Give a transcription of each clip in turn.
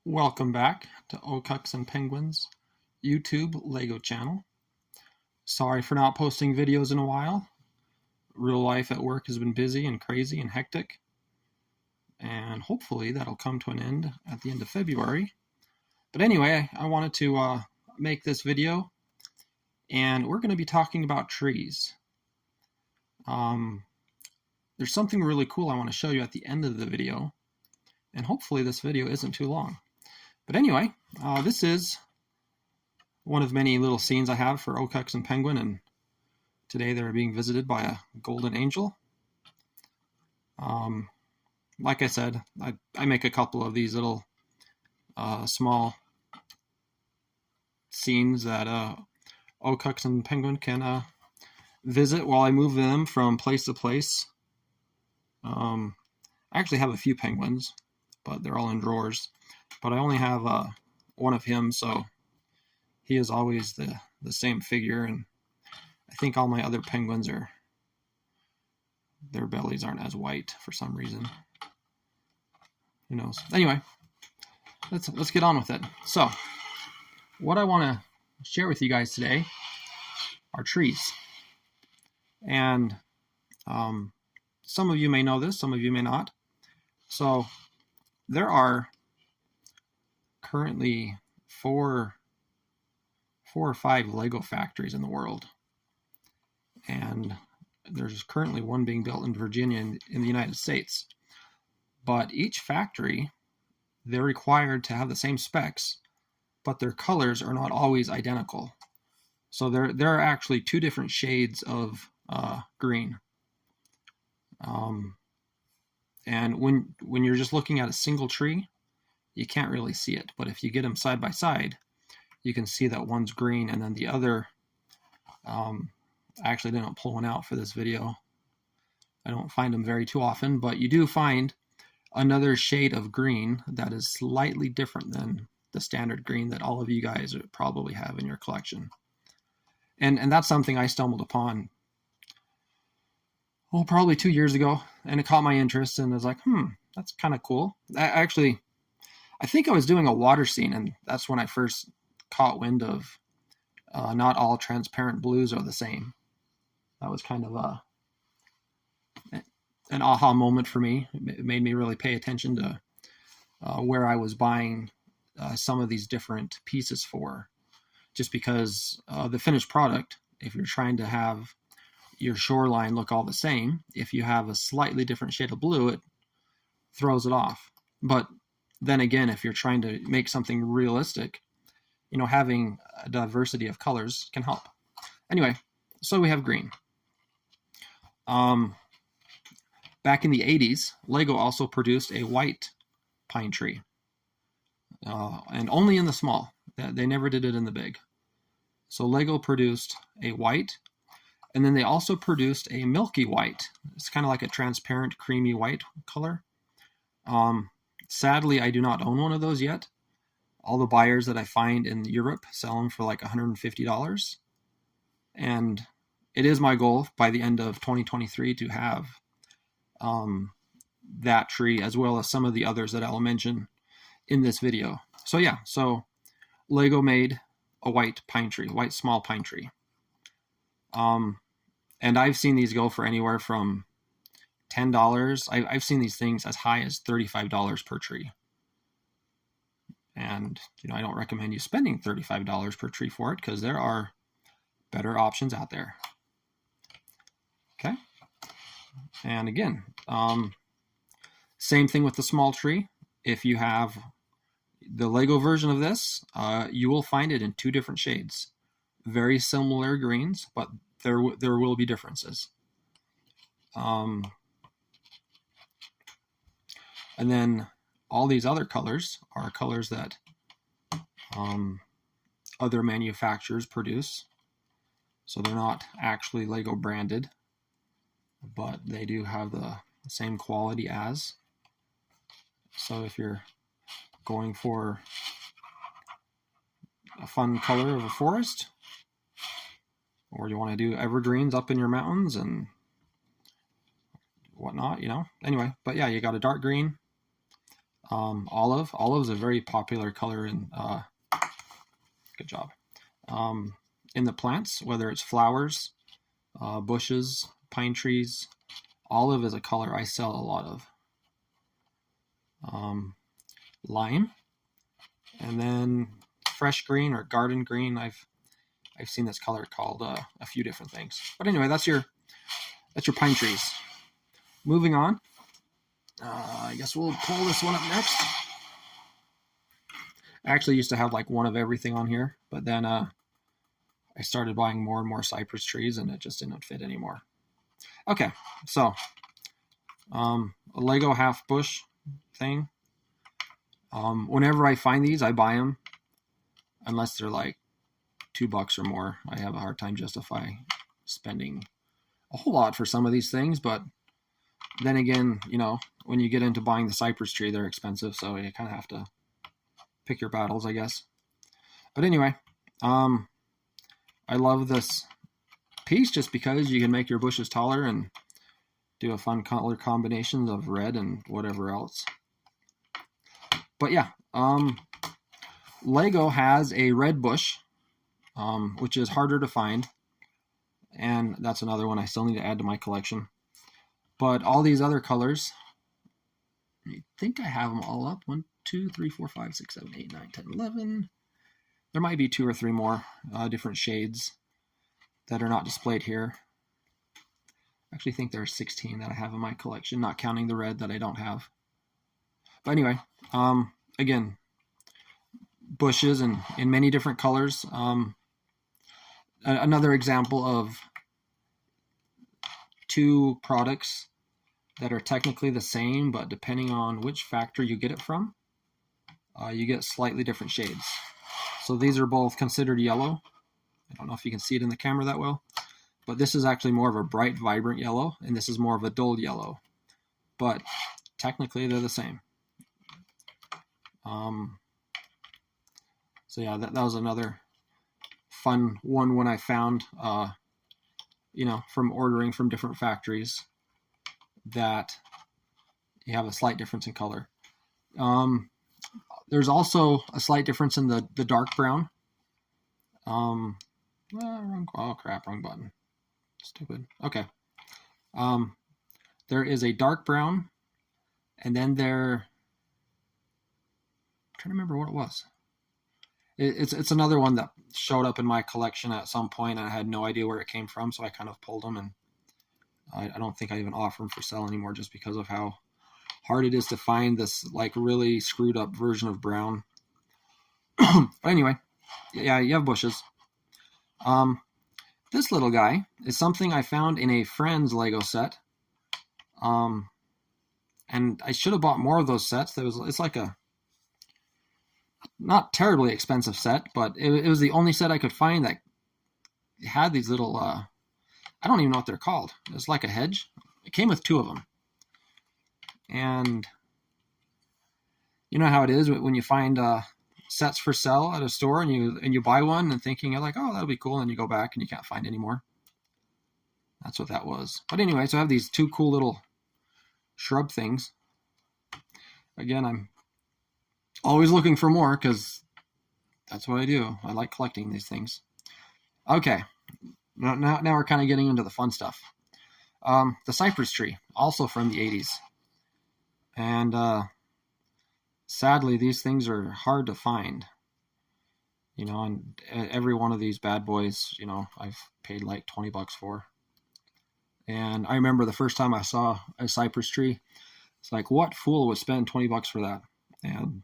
Welcome back to Ocucks and Penguins YouTube Lego channel. Sorry for not posting videos in a while. Real life at work has been busy and crazy and hectic. And hopefully that'll come to an end at the end of February. But anyway, I wanted to make this video, and we're going to be talking about trees. There's something really cool I want to show you at the end of the video, and hopefully this video isn't too long. But anyway, this is one of many little scenes I have for Ocucks and Penguin, and today they're being visited by a golden angel. Like I said, I make a couple of these little small scenes that Ocucks and Penguin can visit while I move them from place to place. I actually have a few penguins, but they're all in drawers. But I only have one of him, so he is always the same figure, and I think all my other penguins their bellies aren't as white for some reason. Who knows? Anyway, let's get on with it. So, what I want to share with you guys today are trees. And some of you may know this, some of you may not. So, there are currently four or five Lego factories in the world, and there's currently one being built in Virginia in the United States. But each factory, they're required to have the same specs, but their colors are not always identical. So there are actually two different shades of green. And when you're just looking at a single tree, you can't really see it. But if you get them side by side, you can see that one's green and then the other, I actually didn't pull one out for this video. I don't find them very too often, but you do find another shade of green that is slightly different than the standard green that all of you guys probably have in your collection. And that's something I stumbled upon, probably 2 years ago, and it caught my interest, and I was like, that's kind of cool. I think I was doing a water scene, and that's when I first caught wind of not all transparent blues are the same. That was kind of an aha moment for me. It made me really pay attention to where I was buying some of these different pieces for, just because the finished product, if you're trying to have your shoreline look all the same, if you have a slightly different shade of blue, it throws it off. But then again, if you're trying to make something realistic, having a diversity of colors can help. Anyway, so we have green. Back in the 80s, Lego also produced a white pine tree. And only in the small. They never did it in the big. So Lego produced a white, and then they also produced a milky white. It's kind of like a transparent, creamy white color. Sadly, I do not own one of those yet. All the buyers that I find in Europe sell them for like $150. And it is my goal by the end of 2023 to have that tree, as well as some of the others that I'll mention in this video. So yeah, so Lego made a white pine tree, white small pine tree. And I've seen these go for anywhere from $10. I've seen these things as high as $35 per tree. And, I don't recommend you spending $35 per tree for it, because there are better options out there. Okay. And again, same thing with the small tree. If you have the Lego version of this, you will find it in two different shades. Very similar greens, but there will be differences. And then all these other colors are colors that other manufacturers produce. So they're not actually Lego branded, but they do have the same quality as. So if you're going for a fun color of a forest, or you want to do evergreens up in your mountains and whatnot, Anyway, but yeah, you got a dark green, Olive. Olive is a very popular color in, good job, in the plants, whether it's flowers, bushes, pine trees. Olive is a color I sell a lot of. Lime, and then fresh green or garden green. I've seen this color called a few different things. But anyway, that's your pine trees. Moving on. I guess we'll pull this one up next. I actually used to have like one of everything on here, but then I started buying more and more cypress trees, and it just didn't fit anymore. Okay, so a Lego half bush thing. Whenever I find these, I buy them, unless they're like $2 or more. I have a hard time justifying spending a whole lot for some of these things, but then again, you know, when you get into buying the cypress tree, they're expensive, so you kind of have to pick your battles, I guess. But anyway, I love this piece just because you can make your bushes taller and do a fun color combinations of red and whatever else. But yeah, Lego has a red bush, which is harder to find, and that's another one I still need to add to my collection. But all these other colors, I think I have them all up. 1, 2, 3, 4, 5, 6, 7, 8, 9, 10, 11. There might be 2 or 3 more different shades that are not displayed here. I actually think there are 16 that I have in my collection, not counting the red that I don't have. But anyway, again, bushes in many different colors. Another example of 2 products that are technically the same, but depending on which factory you get it from, you get slightly different shades. So these are both considered yellow. I don't know if you can see it in the camera that well, but this is actually more of a bright, vibrant yellow, and this is more of a dull yellow. But technically, they're the same. So yeah, that was another fun one when I found, you know, from ordering from different factories, that you have a slight difference in color. There's also a slight difference in the dark brown. Oh crap, wrong button. Stupid. Okay. There is a dark brown, and then I'm trying to remember what it was. It's another one that showed up in my collection at some point, and I had no idea where it came from, so I kind of pulled them, and I don't think I even offer them for sale anymore just because of how hard it is to find this like really screwed up version of brown. But anyway, yeah, you have bushes. This little guy is something I found in a friend's Lego set. And I should have bought more of those sets. It's like a not terribly expensive set, but it was the only set I could find that had these little, I don't even know what they're called. It's like a hedge. It came with 2 of them. And you know how it is when you find sets for sale at a store, and you buy one and thinking you're like, oh, that'll be cool, and you go back and you can't find any more. That's what that was. But anyway, so I have these 2 cool little shrub things. Again, I'm always looking for more because that's what I do. I like collecting these things. Okay, now we're kind of getting into the fun stuff. The cypress tree, also from the 80s. And sadly, these things are hard to find. You know, and every one of these bad boys, you know, I've paid like $20 for. And I remember the first time I saw a cypress tree, it's like, what fool would spend $20 for that? And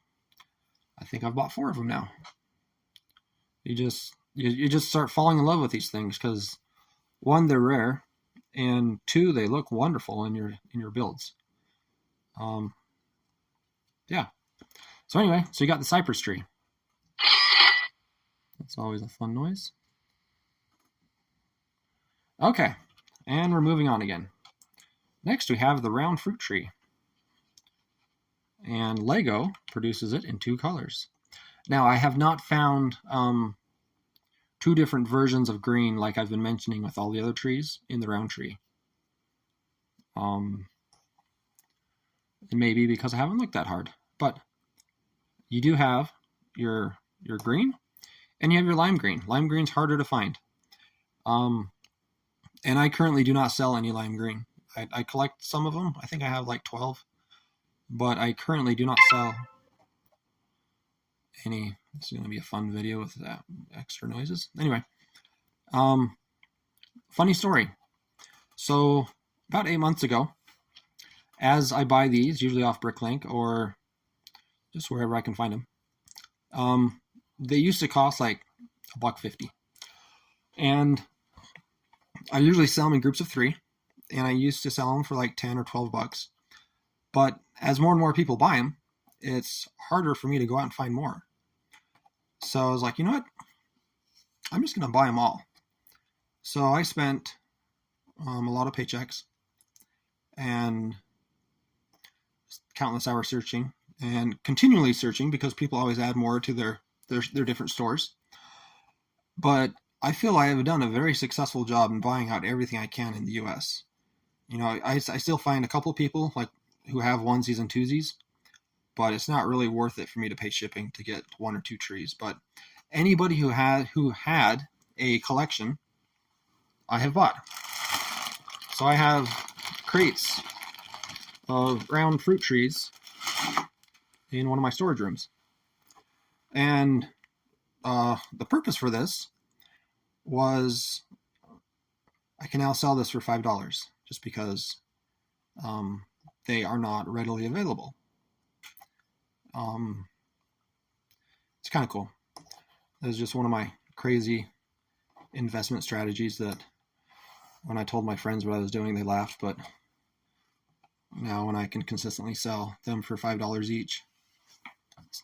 I think I've bought 4 of them now. You just start falling in love with these things because 1, they're rare, and 2, they look wonderful in your builds. Yeah. So anyway, so you got the cypress tree. That's always a fun noise. Okay, and we're moving on again. Next, we have the round fruit tree. And Lego produces it in 2 colors. Now, I have not found 2 different versions of green like I've been mentioning with all the other trees in the round tree. It may be because I haven't looked that hard. But you do have your green, and you have your lime green. Lime green's harder to find. And I currently do not sell any lime green. I collect some of them. I think I have like 12, but I currently do not sell any. This is going to be a fun video with extra noises. Anyway, funny story. So about 8 months ago, as I buy these, usually off Bricklink or just wherever I can find them, they used to cost like $1.50, and I usually sell them in groups of 3, and I used to sell them for like 10 or 12 bucks. But as more and more people buy them, it's harder for me to go out and find more. So I was like, you know what? I'm just going to buy them all. So I spent a lot of paychecks and countless hours searching and continually searching, because people always add more to their different stores. But I feel I have done a very successful job in buying out everything I can in the US. You know, I still find a couple of people like who have onesies and twosies, but it's not really worth it for me to pay shipping to get 1 or 2 trees. But anybody who had a collection, I have bought. So I have crates of round fruit trees in one of my storage rooms. And the purpose for this was I can now sell this for $5 just because they are not readily available. It's kind of cool. It was just one of my crazy investment strategies that when I told my friends what I was doing, they laughed, but now when I can consistently sell them for $5 each,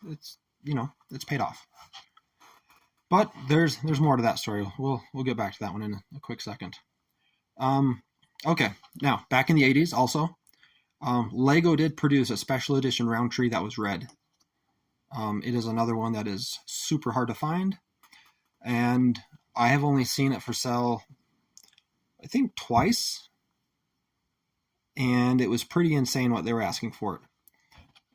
it's you know, it's paid off. But there's more to that story. We'll get back to that one in a quick second. Okay, now back in the 80s also, Lego did produce a special edition round tree that was red. It is another one that is super hard to find, and I have only seen it for sale, I think, twice, and it was pretty insane what they were asking for it.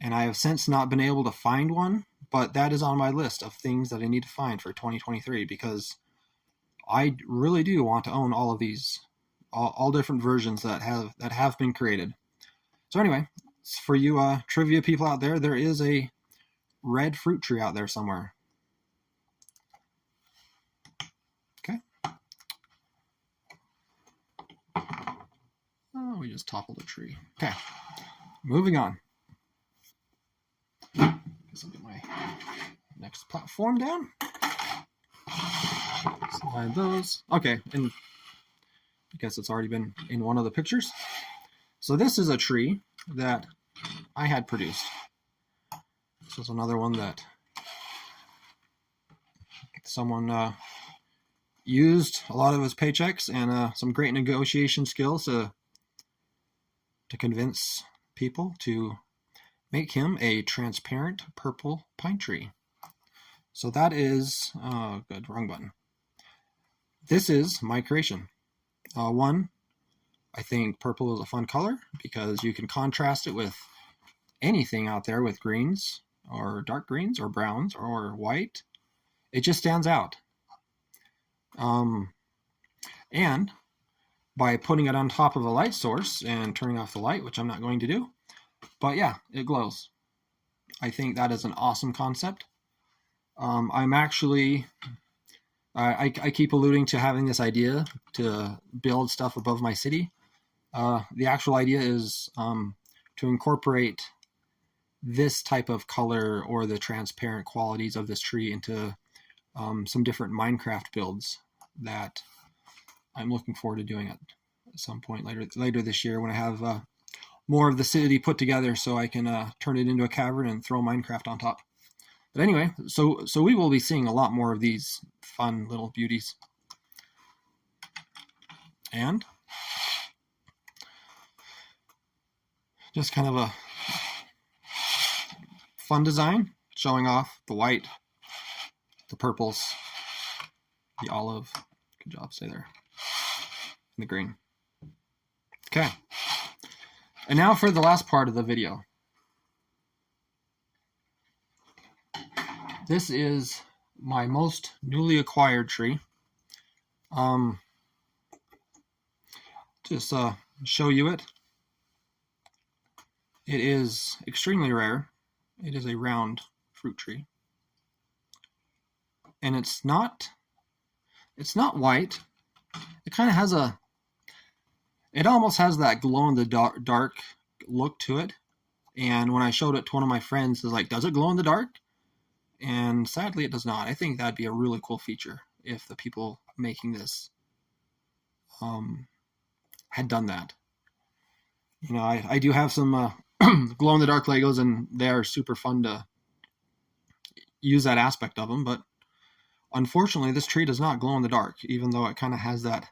And I have since not been able to find one, but that is on my list of things that I need to find for 2023, because I really do want to own all of these, all different versions that have been created. So anyway, for you trivia people out there, there is a red fruit tree out there somewhere. Okay. Oh, we just toppled a tree. Okay, moving on. Guess I'll get my next platform down. Slide those. Okay, and I guess it's already been in one of the pictures. So this is a tree that I had produced. This is another one that someone used a lot of his paychecks and some great negotiation skills to convince people to make him a transparent purple pine tree. So that is, good, wrong button. This is my creation. One, I think purple is a fun color because you can contrast it with anything out there with greens or dark greens or browns or white. It just stands out. And by putting it on top of a light source and turning off the light, which I'm not going to do, but yeah, it glows. I think that is an awesome concept. I'm actually, I keep alluding to having this idea to build stuff above my city. The actual idea is to incorporate this type of color or the transparent qualities of this tree into some different Minecraft builds that I'm looking forward to doing at some point later this year when I have more of the city put together, so I can turn it into a cavern and throw Minecraft on top. But anyway, so we will be seeing a lot more of these fun little beauties. And just kind of a fun design, showing off the white, the purples, the olive, good job, stay there, and the green. Okay, and now for the last part of the video. This is my most newly acquired tree. Just show you it. It is extremely rare. It is a round fruit tree. And it's not white. It kind of has it almost has that glow in the dark look to it. And when I showed it to one of my friends, it was like, does it glow in the dark? And sadly, it does not. I think that'd be a really cool feature if the people making this had done that. You know, I do have some glow in the dark Legos, and they are super fun to use that aspect of them. But unfortunately, this tree does not glow in the dark, even though it kind of has that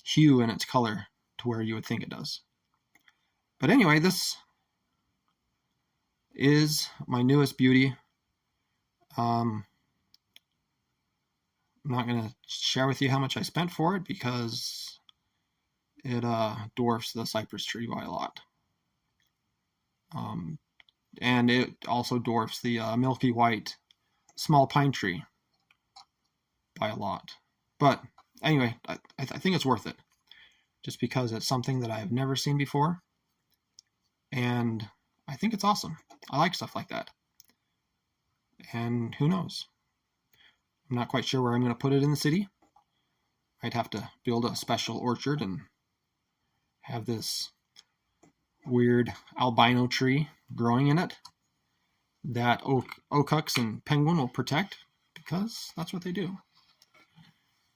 hue in its color to where you would think it does. But anyway, this is my newest beauty. I'm not going to share with you how much I spent for it because it dwarfs the cypress tree by a lot. And it also dwarfs the milky white small pine tree by a lot. But anyway, I think it's worth it just because it's something that I have never seen before. And I think it's awesome. I like stuff like that. And who knows? I'm not quite sure where I'm going to put it in the city. I'd have to build a special orchard and have this weird albino tree growing in it that oakucks and penguin will protect because that's what they do.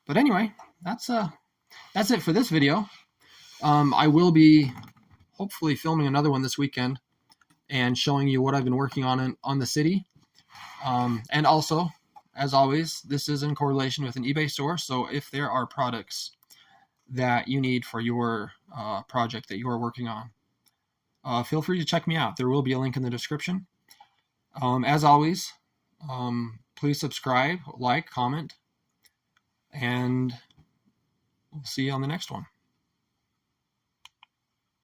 But anyway, that's it for this video. I will be hopefully filming another one this weekend and showing you what I've been working on the city. And also, as always, this is in correlation with an eBay store. So if there are products that you need for your project that you are working on, feel free to check me out. There will be a link in the description. As always, please subscribe, like, comment, and we'll see you on the next one.